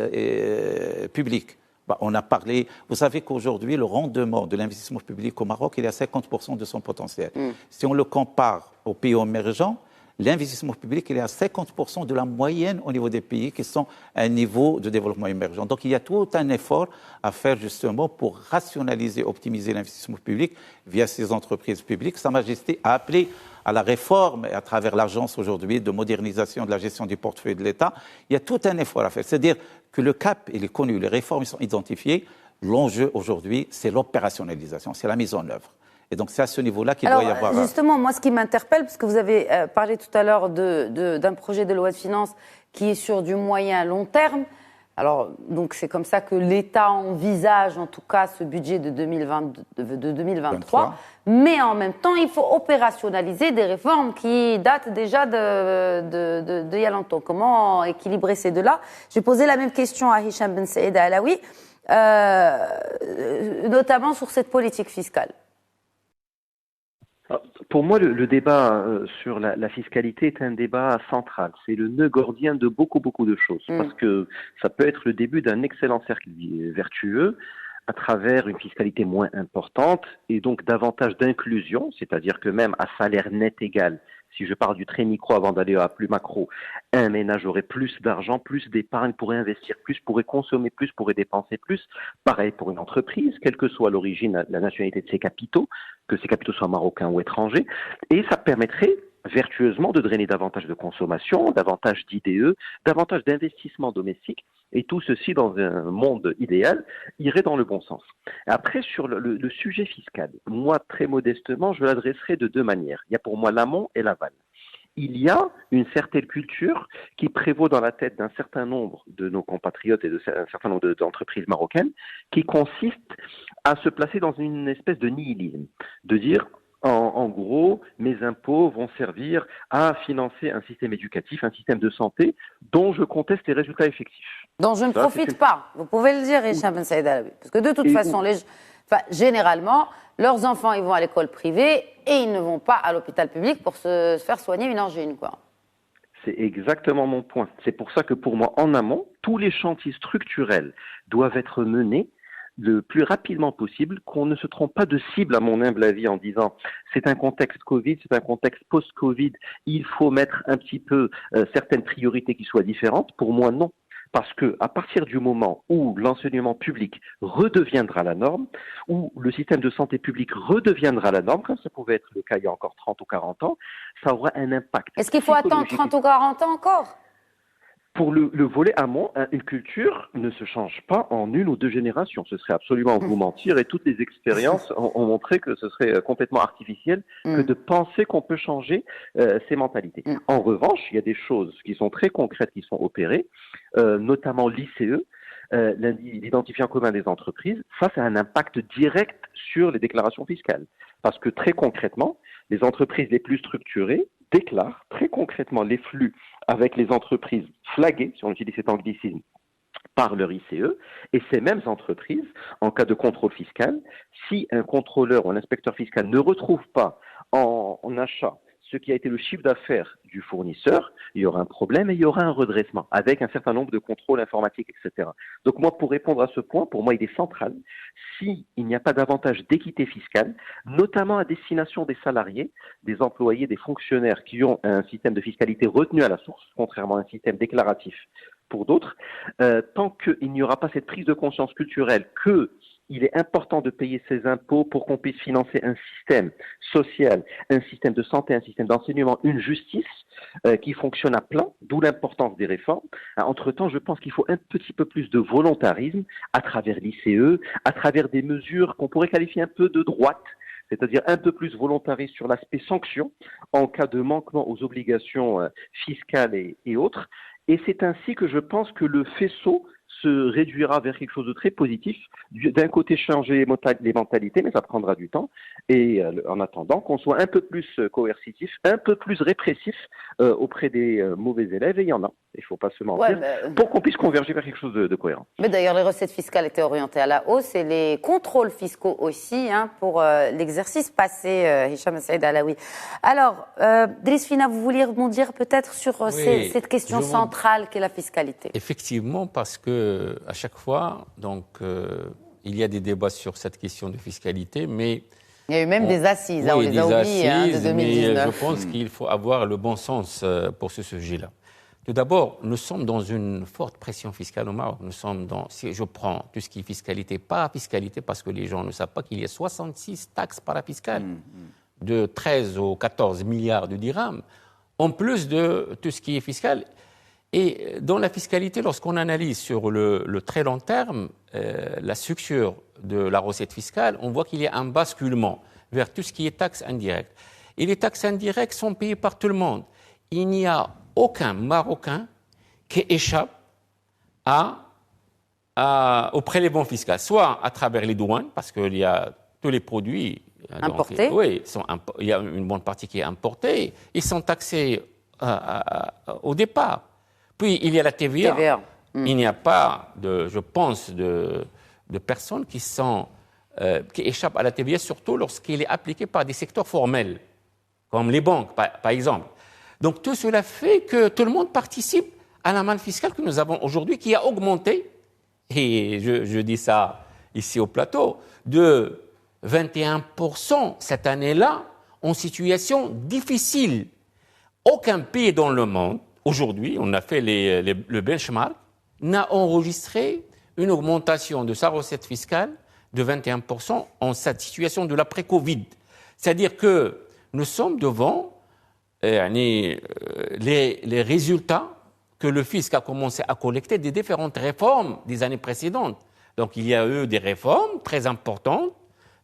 publiques. On a parlé, vous savez qu'aujourd'hui, le rendement de l'investissement public au Maroc, il est à 50% de son potentiel. Si on le compare aux pays émergents, l'investissement public, il est à 50% de la moyenne au niveau des pays qui sont à un niveau de développement émergent. Donc, il y a tout un effort à faire justement pour rationaliser, optimiser l'investissement public via ces entreprises publiques. Sa Majesté a appelé à la réforme et à travers l'agence aujourd'hui de modernisation de la gestion du portefeuille de l'État. Il y a tout un effort à faire. C'est-à-dire que le cap, il est connu, les réformes sont identifiées. L'enjeu aujourd'hui, c'est l'opérationnalisation, c'est la mise en œuvre. Et donc, c'est à ce niveau-là qu'il doit y avoir...
Justement, moi, ce qui m'interpelle, parce que vous avez parlé tout à l'heure d'un projet de loi de finances qui est sur du moyen long terme. Alors, donc, c'est comme ça que l'État envisage, en tout cas, ce budget de 2023. Mais en même temps, il faut opérationnaliser des réformes qui datent déjà d'il y a longtemps. Comment équilibrer ces deux-là? J'ai posé la même question à Hicham Ben Saïd Alaoui, notamment sur cette politique fiscale.
Pour moi, le débat sur la fiscalité est un débat central. C'est le nœud gordien de beaucoup de choses. Parce que ça peut être le début d'un excellent cercle vertueux à travers une fiscalité moins importante et donc davantage d'inclusion, c'est-à-dire que même à salaire net égal, si je parle du très micro avant d'aller à plus macro, un ménage aurait plus d'argent, plus d'épargne, pourrait investir plus, pourrait consommer plus, pourrait dépenser plus. Pareil pour une entreprise, quelle que soit l'origine, la nationalité de ses capitaux, que ces capitaux soient marocains ou étrangers. Et ça permettrait vertueusement de drainer davantage de consommation, davantage d'IDE, davantage d'investissements domestiques. Et tout ceci, dans un monde idéal, irait dans le bon sens. Après, sur le sujet fiscal, moi, très modestement, je l'adresserai de deux manières. Il y a pour moi l'amont et l'aval. Il y a une certaine culture qui prévaut dans la tête d'un certain nombre de nos compatriotes et d'un certain nombre d'entreprises marocaines qui consiste à se placer dans une espèce de nihilisme, de dire en gros, mes impôts vont servir à financer un système éducatif, un système de santé dont je conteste les résultats effectifs.
Dont je ne profite pas. Vous pouvez le dire, Hicham Ben Saïd Alaoui. Parce que de toute façon, généralement, leurs enfants, ils vont à l'école privée et ils ne vont pas à l'hôpital public pour se faire soigner une angine, quoi.
C'est exactement mon point. C'est pour ça que pour moi, en amont, tous les chantiers structurels doivent être menés le plus rapidement possible, qu'on ne se trompe pas de cible, à mon humble avis, en disant c'est un contexte Covid, c'est un contexte post-Covid, il faut mettre un petit peu certaines priorités qui soient différentes. Pour moi, non. Parce que à partir du moment où l'enseignement public redeviendra la norme, où le système de santé publique redeviendra la norme, comme ça pouvait être le cas il y a encore 30 ou 40 ans, ça aura un impact.
Est-ce qu'il faut attendre 30 ou 40 ans encore ?
Pour le volet amont, une culture ne se change pas en une ou deux générations. Ce serait absolument vous mentir et toutes les expériences ont montré que ce serait complètement artificiel que de penser qu'on peut changer ces mentalités. En revanche, il y a des choses qui sont très concrètes qui sont opérées, notamment l'ICE, l'identifiant commun des entreprises. Ça a un impact direct sur les déclarations fiscales. Parce que très concrètement, les entreprises les plus structurées déclarent très concrètement les flux avec les entreprises flaguées, si on utilise cet anglicisme, par leur ICE, et ces mêmes entreprises, en cas de contrôle fiscal, si un contrôleur ou un inspecteur fiscal ne retrouve pas en achat ce qui a été le chiffre d'affaires du fournisseur, il y aura un problème et il y aura un redressement avec un certain nombre de contrôles informatiques, etc. Donc moi, pour répondre à ce point, pour moi, il est central, s'il n'y a pas davantage d'équité fiscale, notamment à destination des salariés, des employés, des fonctionnaires qui ont un système de fiscalité retenu à la source, contrairement à un système déclaratif pour d'autres, tant qu'il n'y aura pas cette prise de conscience culturelle que il est important de payer ses impôts pour qu'on puisse financer un système social, un système de santé, un système d'enseignement, une justice qui fonctionne à plein, d'où l'importance des réformes. Entre-temps, je pense qu'il faut un petit peu plus de volontarisme à travers l'ICE, à travers des mesures qu'on pourrait qualifier un peu de droite, c'est-à-dire un peu plus volontariste sur l'aspect sanction en cas de manquement aux obligations fiscales et autres. Et c'est ainsi que je pense que le faisceau se réduira vers quelque chose de très positif. D'un côté, changer les mentalités, mais ça prendra du temps. Et en attendant, qu'on soit un peu plus coercitif, un peu plus répressif auprès des mauvais élèves, et il y en a, il ne faut pas se mentir, pour qu'on puisse converger vers quelque chose de cohérent.
Mais d'ailleurs, les recettes fiscales étaient orientées à la hausse et les contrôles fiscaux aussi, pour l'exercice passé, Hicham Ben Saïd Alaoui. Alors, Driss Fina, vous vouliez rebondir peut-être sur cette question centrale qu'est la fiscalité ?
Effectivement, parce que à chaque fois, donc, il y a des débats sur cette question de fiscalité, mais
il y a eu même des assises, on les a oubliées, de 2019.
Mais je pense qu'il faut avoir le bon sens pour ce sujet-là. Tout d'abord, nous sommes dans une forte pression fiscale au Maroc. Nous sommes si je prends tout ce qui est fiscalité, parafiscalité, parce que les gens ne savent pas qu'il y a 66 taxes parafiscales, de 13 aux 14 milliards de dirhams, en plus de tout ce qui est fiscal. Et dans la fiscalité, lorsqu'on analyse sur le très long terme la structure de la recette fiscale, on voit qu'il y a un basculement vers tout ce qui est taxes indirectes. Et les taxes indirectes sont payées par tout le monde. Il n'y a aucun Marocain qui échappe au prélèvement fiscal, soit à travers les douanes, parce qu'il y a tous les produits
importés.
Il y a une bonne partie qui est importée, ils sont taxés au départ. Puis, il y a la TVA. Il n'y a pas, je pense, de personnes qui échappent à la TVA, surtout lorsqu'elle est appliquée par des secteurs formels, comme les banques, par exemple. Donc, tout cela fait que tout le monde participe à la manne fiscale que nous avons aujourd'hui, qui a augmenté, et je dis ça ici au plateau, de 21% cette année-là en situation difficile. Aucun pays dans le monde, aujourd'hui, on a fait le benchmark, n'a enregistré une augmentation de sa recette fiscale de 21% en cette situation de l'après-Covid. C'est-à-dire que nous sommes devant les résultats que le fisc a commencé à collecter des différentes réformes des années précédentes. Donc il y a eu des réformes très importantes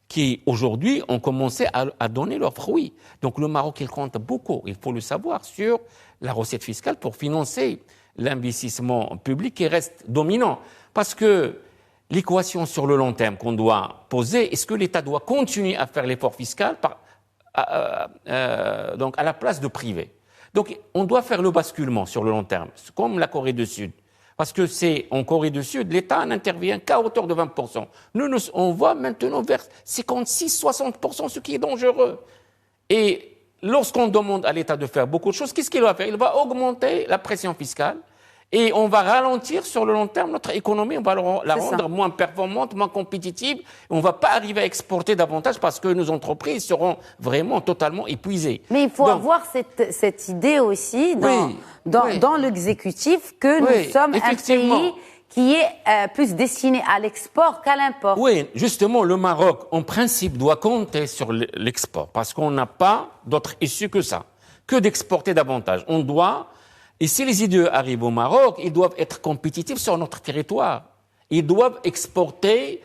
qui, aujourd'hui, ont commencé à donner leurs fruits. Donc le Maroc, il compte beaucoup, il faut le savoir, sur la recette fiscale pour financer l'investissement public qui reste dominant. Parce que l'équation sur le long terme qu'on doit poser, est-ce que l'État doit continuer à faire l'effort fiscal donc à la place de privé? Donc on doit faire le basculement sur le long terme, comme la Corée du Sud. Parce que en Corée du Sud, l'État n'intervient qu'à hauteur de 20%. Nous, on va maintenant vers 56-60%, ce qui est dangereux. Et lorsqu'on demande à l'État de faire beaucoup de choses, qu'est-ce qu'il va faire? Il va augmenter la pression fiscale et on va ralentir sur le long terme notre économie, on va la rendre moins performante, moins compétitive. On ne va pas arriver à exporter davantage parce que nos entreprises seront vraiment totalement épuisées.
Mais il faut avoir cette idée aussi dans l'exécutif que nous sommes un pays qui est plus destiné à l'export qu'à l'import.
Oui, justement, le Maroc, en principe, doit compter sur l'export parce qu'on n'a pas d'autre issue que ça, que d'exporter davantage. On doit... Et si les idées arrivent au Maroc, ils doivent être compétitifs sur notre territoire. Ils doivent exporter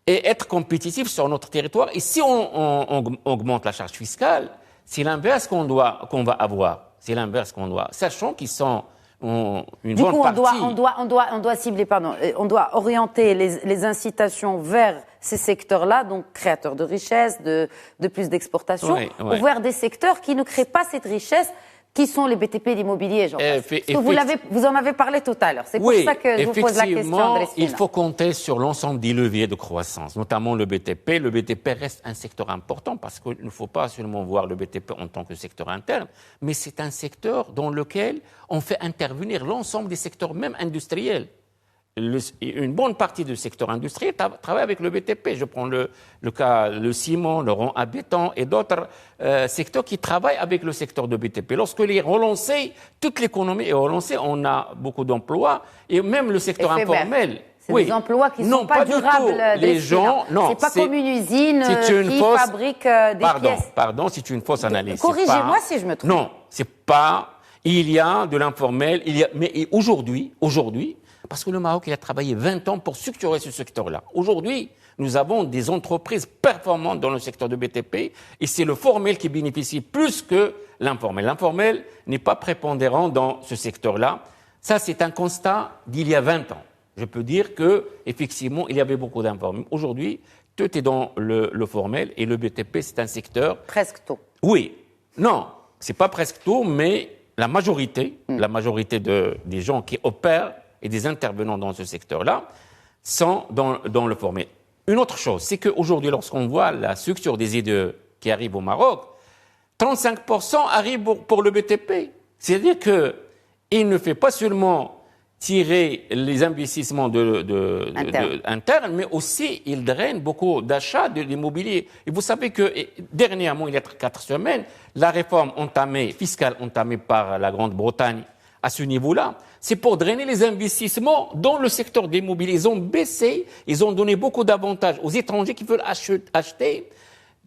et être compétitifs sur notre territoire. Et si on augmente la charge fiscale, c'est l'inverse qu'on va avoir. C'est l'inverse qu'on doit. Sachant qu'ils sont une bonne partie.
On doit cibler, on doit orienter les incitations vers ces secteurs-là, donc créateurs de richesse, de plus d'exportation, ou vers des secteurs qui ne créent pas cette richesse. Qui sont les BTP, l'immobilier, vous en avez parlé tout à l'heure. C'est pour ça que je vous pose la question, Andrés Spina.
Il faut compter sur l'ensemble des leviers de croissance, notamment le BTP. Le BTP reste un secteur important parce qu'il ne faut pas seulement voir le BTP en tant que secteur interne, mais c'est un secteur dans lequel on fait intervenir l'ensemble des secteurs, même industriels. Une bonne partie du secteur industriel travaille avec le BTP. Je prends le cas, le ciment, le rond à béton et d'autres secteurs qui travaillent avec le secteur de BTP. Lorsqu'il est relancé, toute l'économie est relancée, on a beaucoup d'emplois et même le secteur informel.
C'est des emplois qui ne sont pas durables.
Les gens, non.
C'est pas comme une usine qui fabrique des pièces.
Pardon, c'est une fausse analyse.
Corrigez-moi si je me trompe.
Non, c'est pas. Il y a de l'informel, mais aujourd'hui, parce que le Maroc, il a travaillé 20 ans pour structurer ce secteur-là. Aujourd'hui, nous avons des entreprises performantes dans le secteur de BTP et c'est le formel qui bénéficie plus que l'informel. L'informel n'est pas prépondérant dans ce secteur-là. Ça, c'est un constat d'il y a 20 ans. Je peux dire que, effectivement, il y avait beaucoup d'informels. Aujourd'hui, tout est dans le formel et le BTP, c'est un secteur...
Presque tout.
Oui. Non, c'est pas presque tout, mais la majorité des gens qui opèrent et des intervenants dans ce secteur-là sont dans le formel. Une autre chose, c'est qu'aujourd'hui, lorsqu'on voit la structure des IDE qui arrivent au Maroc, 35% arrivent pour le BTP. C'est-à-dire qu'il ne fait pas seulement tirer les investissements internes, mais aussi il draine beaucoup d'achats de l'immobilier. Et vous savez que dernièrement, il y a 4 semaines, la réforme fiscale entamée par la Grande-Bretagne à ce niveau-là, c'est pour drainer les investissements dans le secteur de l'immobilier. Ils ont baissé, ils ont donné beaucoup d'avantages aux étrangers qui veulent acheter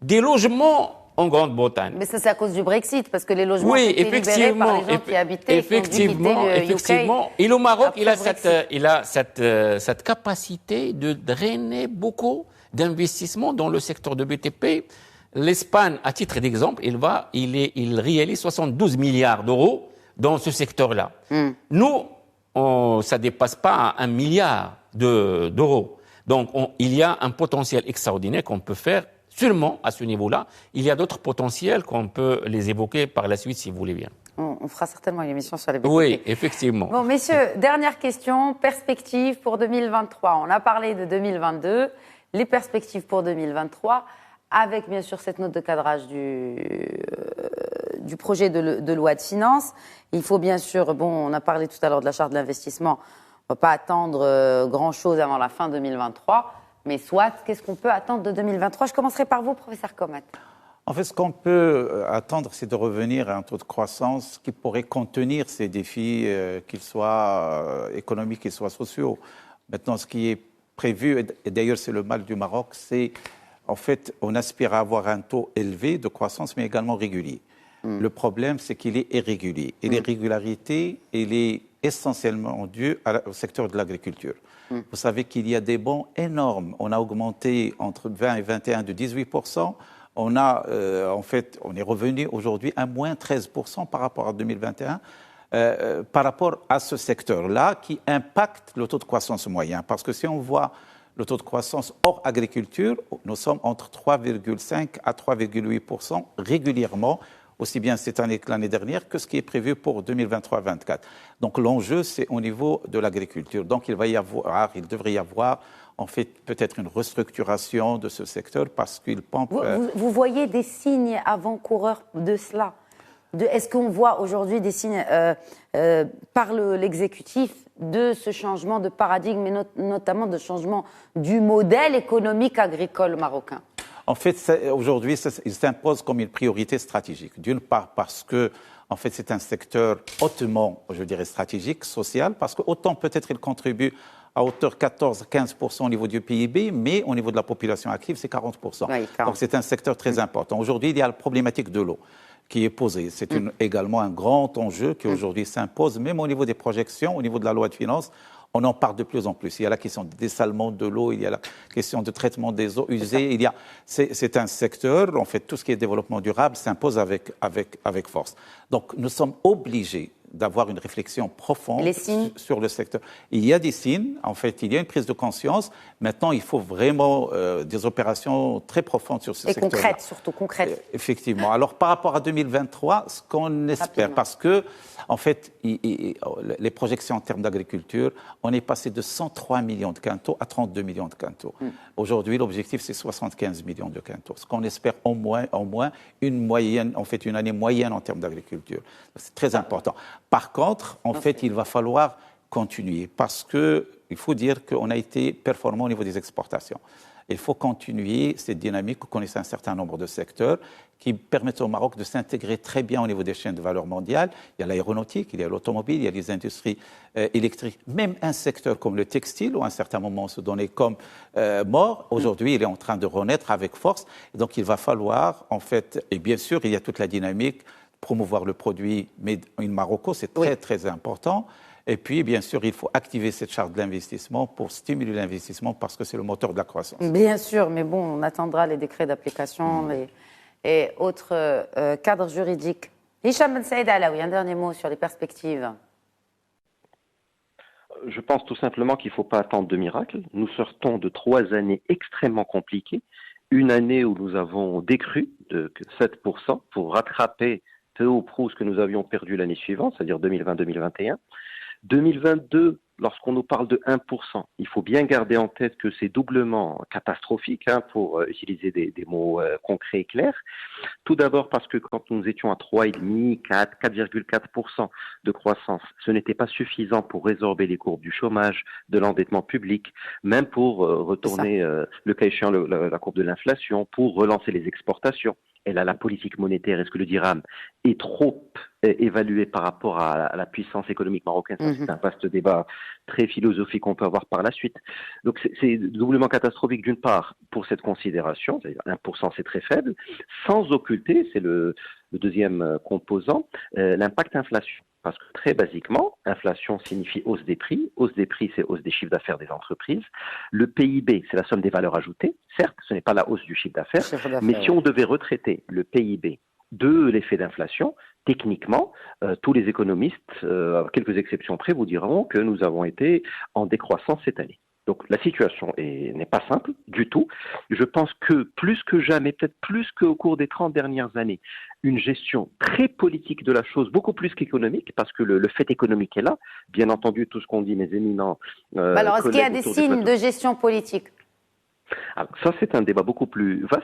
des logements en Grande-Bretagne.
Mais ça, c'est à cause du Brexit, parce que les logements ont été libérés par les gens qui habitaient,
effectivement. Et le Maroc, il a cette capacité de drainer beaucoup d'investissements dans le secteur de BTP. L'Espagne, à titre d'exemple, il réalise 72 milliards d'euros dans ce secteur-là. Nous, ça ne dépasse pas 1 milliard d'euros. Donc, il y a un potentiel extraordinaire qu'on peut faire seulement à ce niveau-là. Il y a d'autres potentiels qu'on peut les évoquer par la suite, si vous voulez bien.
On fera certainement une émission sur les BTP.
Oui, effectivement.
Bon, messieurs, dernière question, perspectives pour 2023. On a parlé de 2022, les perspectives pour 2023, avec bien sûr cette note de cadrage du projet de loi de finances. Il faut bien sûr, on a parlé tout à l'heure de la charte de l'investissement, on ne va pas attendre grand-chose avant la fin 2023. Mais soit, qu'est-ce qu'on peut attendre de 2023? Je commencerai par vous, professeur Komat.
En fait, ce qu'on peut attendre, c'est de revenir à un taux de croissance qui pourrait contenir ces défis, qu'ils soient économiques, qu'ils soient sociaux. Maintenant, ce qui est prévu, et d'ailleurs c'est le mal du Maroc, c'est en fait, on aspire à avoir un taux élevé de croissance, mais également régulier. Le problème, c'est qu'il est irrégulier. Et l'irrégularité, elle est essentiellement due au secteur de l'agriculture. Vous savez qu'il y a des bons énormes. On a augmenté entre 20 et 21 de 18%. On a, en fait, on est revenu aujourd'hui à moins 13% par rapport à 2021, par rapport à ce secteur-là qui impacte le taux de croissance moyen. Parce que si on voit le taux de croissance hors agriculture, nous sommes entre 3,5 à 3,8% régulièrement, aussi bien cette année que l'année dernière, que ce qui est prévu pour 2023-2024. Donc l'enjeu, c'est au niveau de l'agriculture. Donc il devrait y avoir en fait peut-être une restructuration de ce secteur parce qu'il pompe...
Vous voyez des signes avant-coureurs de cela? Est-ce qu'on voit aujourd'hui des signes par l'exécutif de ce changement de paradigme et notamment de changement du modèle économique agricole marocain?
En fait, aujourd'hui, il s'impose comme une priorité stratégique. D'une part parce que, en fait, c'est un secteur hautement, je dirais, stratégique, social, parce que autant peut-être il contribue à hauteur 14-15% au niveau du PIB, mais au niveau de la population active, c'est 40%. Oui, donc c'est un secteur très important. Aujourd'hui, il y a la problématique de l'eau qui est posée. C'est également un grand enjeu qui aujourd'hui s'impose, même au niveau des projections, au niveau de la loi de finances. On en parle de plus en plus. Il y a la question du dessalement de l'eau, il y a la question de traitement des eaux usées. C'est un secteur, en fait, tout ce qui est développement durable s'impose avec force. Donc, nous sommes obligés d'avoir une réflexion profonde sur le secteur. Il y a des signes, en fait, il y a une prise de conscience. Maintenant, il faut vraiment des opérations très profondes sur ce secteur.
Et concrètes, surtout concrètes.
Effectivement. Alors, par rapport à 2023, ce qu'on espère, parce que, en fait, les projections en termes d'agriculture, on est passé de 103 millions de quintaux à 32 millions de quintaux. Aujourd'hui, l'objectif, c'est 75 millions de quintaux. Ce qu'on espère au moins une moyenne, en fait, une année moyenne en termes d'agriculture. C'est très important. Par contre, en fait, il va falloir continuer parce qu'il faut dire qu'on a été performant au niveau des exportations. Il faut continuer cette dynamique. Vous connaissez un certain nombre de secteurs qui permettent au Maroc de s'intégrer très bien au niveau des chaînes de valeur mondiale. Il y a l'aéronautique, il y a l'automobile, il y a les industries électriques. Même un secteur comme le textile, où à un certain moment on se donnait comme mort, aujourd'hui il est en train de renaître avec force. Et donc il va falloir, en fait, et bien sûr il y a toute la dynamique, promouvoir le produit Made in Morocco, c'est très, très important. Et puis, bien sûr, il faut activer cette charte de l'investissement pour stimuler l'investissement parce que c'est le moteur de la croissance.
Bien sûr, mais bon, on attendra les décrets d'application et autres cadres juridiques. Hicham Ben Saïd Alaoui, un dernier mot sur les perspectives.
Je pense tout simplement qu'il ne faut pas attendre de miracle. Nous sortons de 3 années extrêmement compliquées. Une année où nous avons décru de 7% pour rattraper peu ou prou ce que nous avions perdu l'année suivante, c'est-à-dire 2020-2021. 2022, lorsqu'on nous parle de 1%, il faut bien garder en tête que c'est doublement catastrophique, pour utiliser des mots concrets et clairs. Tout d'abord parce que quand nous étions à 3,5, 4,4% de croissance, ce n'était pas suffisant pour résorber les courbes du chômage, de l'endettement public, même pour retourner, le cas échéant, la courbe de l'inflation, pour relancer les exportations. Et là, la politique monétaire, est-ce que le dirham est trop évalué par rapport à la puissance économique marocaine? C'est un vaste débat très philosophique qu'on peut avoir par la suite. Donc c'est doublement catastrophique d'une part pour cette considération, c'est-à-dire 1% c'est très faible, sans occulter, c'est le deuxième composant, l'impact inflation. Parce que très basiquement, inflation signifie hausse des prix, c'est hausse des chiffres d'affaires des entreprises. Le PIB, c'est la somme des valeurs ajoutées. Certes, ce n'est pas la hausse du chiffre d'affaires, mais si on devait retraiter le PIB de l'effet d'inflation, techniquement, tous les économistes, à quelques exceptions près, vous diront que nous avons été en décroissance cette année. Donc la situation n'est pas simple du tout. Je pense que plus que jamais, peut-être plus qu'au cours des 30 dernières années, une gestion très politique de la chose, beaucoup plus qu'économique, parce que le fait économique est là. Bien entendu, tout ce qu'ont dit mes éminents
alors, est-ce qu'il y a des signes de gestion politique?
Alors, ça, c'est un débat beaucoup plus vaste.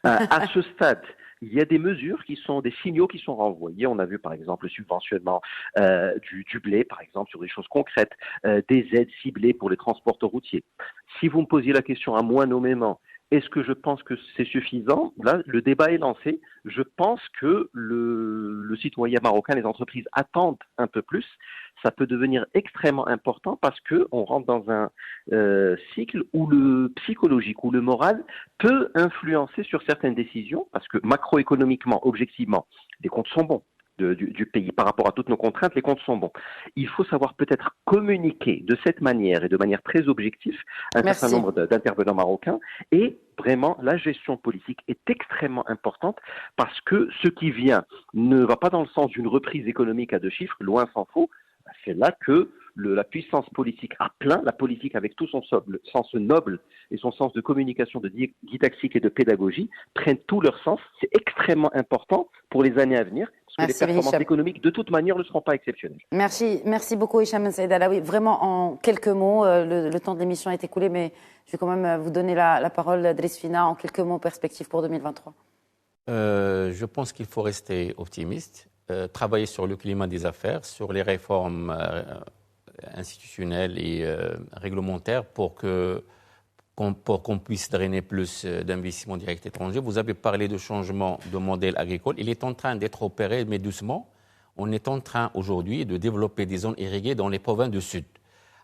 À ce stade, il y a des mesures qui sont des signaux qui sont renvoyés. On a vu par exemple le subventionnement du blé, par exemple, sur des choses concrètes, des aides ciblées pour les transporteurs routiers. Si vous me posiez la question à moi nommément, est-ce que je pense que c'est suffisant? Là, le débat est lancé. Je pense que le citoyen marocain, les entreprises attendent un peu plus. Ça peut devenir extrêmement important parce qu'on rentre dans un cycle où le psychologique, où le moral peut influencer sur certaines décisions parce que macroéconomiquement, objectivement, les comptes sont bons. Du pays. Par rapport à toutes nos contraintes, les comptes sont bons. Il faut savoir peut-être communiquer de cette manière et de manière très objective un certain nombre d'intervenants marocains. Et vraiment, la gestion politique est extrêmement importante parce que ce qui vient ne va pas dans le sens d'une reprise économique à 2 chiffres, loin s'en faut. C'est là que la puissance politique à plein, la politique avec tout son sens noble et son sens de communication, de didactique et de pédagogie, prennent tout leur sens. C'est extrêmement important pour les années à venir, parce que les performances économiques, de toute manière, ne seront pas exceptionnelles.
Merci beaucoup, Hicham Ben Saïd Alaoui. Vraiment, en quelques mots, le temps de l'émission est écoulé, mais je vais quand même vous donner la parole, Driss Fina, en quelques mots, perspective pour 2023.
Je pense qu'il faut rester optimiste, travailler sur le climat des affaires, sur les réformes institutionnelles et réglementaires pour qu'on puisse drainer plus d'investissements directs étrangers. Vous avez parlé de changement de modèle agricole. Il est en train d'être opéré, mais doucement. On est en train aujourd'hui de développer des zones irriguées dans les provinces du Sud,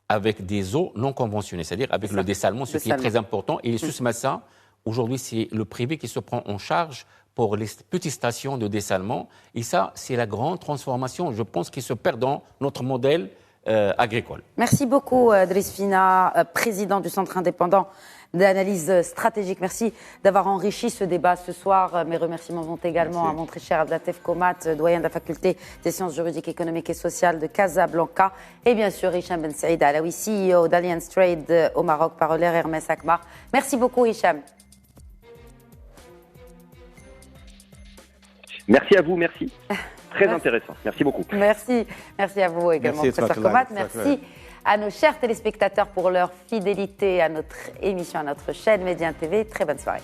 avec des eaux non conventionnées, c'est-à-dire avec le dessalement, ce qui est très important. Et les sous-massins, aujourd'hui, c'est le privé qui se prend en charge pour les petites stations de dessalement. Et ça, c'est la grande transformation, je pense, qui se perd dans notre modèle agricole.
Merci beaucoup, Driss Fina, président du Centre indépendant d'analyse stratégique. Merci d'avoir enrichi ce débat ce soir. Mes remerciements vont également à mon très cher Abdelatif Komat, doyen de la faculté des sciences juridiques, économiques et sociales de Casablanca. Et bien sûr, Hicham Ben Saïd Alaoui, CEO d'Alliance Trade au Maroc, parolière Hermès Akmar. Merci beaucoup, Hicham.
Merci à vous, merci. Très intéressant. Merci beaucoup.
Merci à vous également, professeur Komat. Merci à nos chers téléspectateurs pour leur fidélité à notre émission, à notre chaîne Média TV. Très bonne soirée.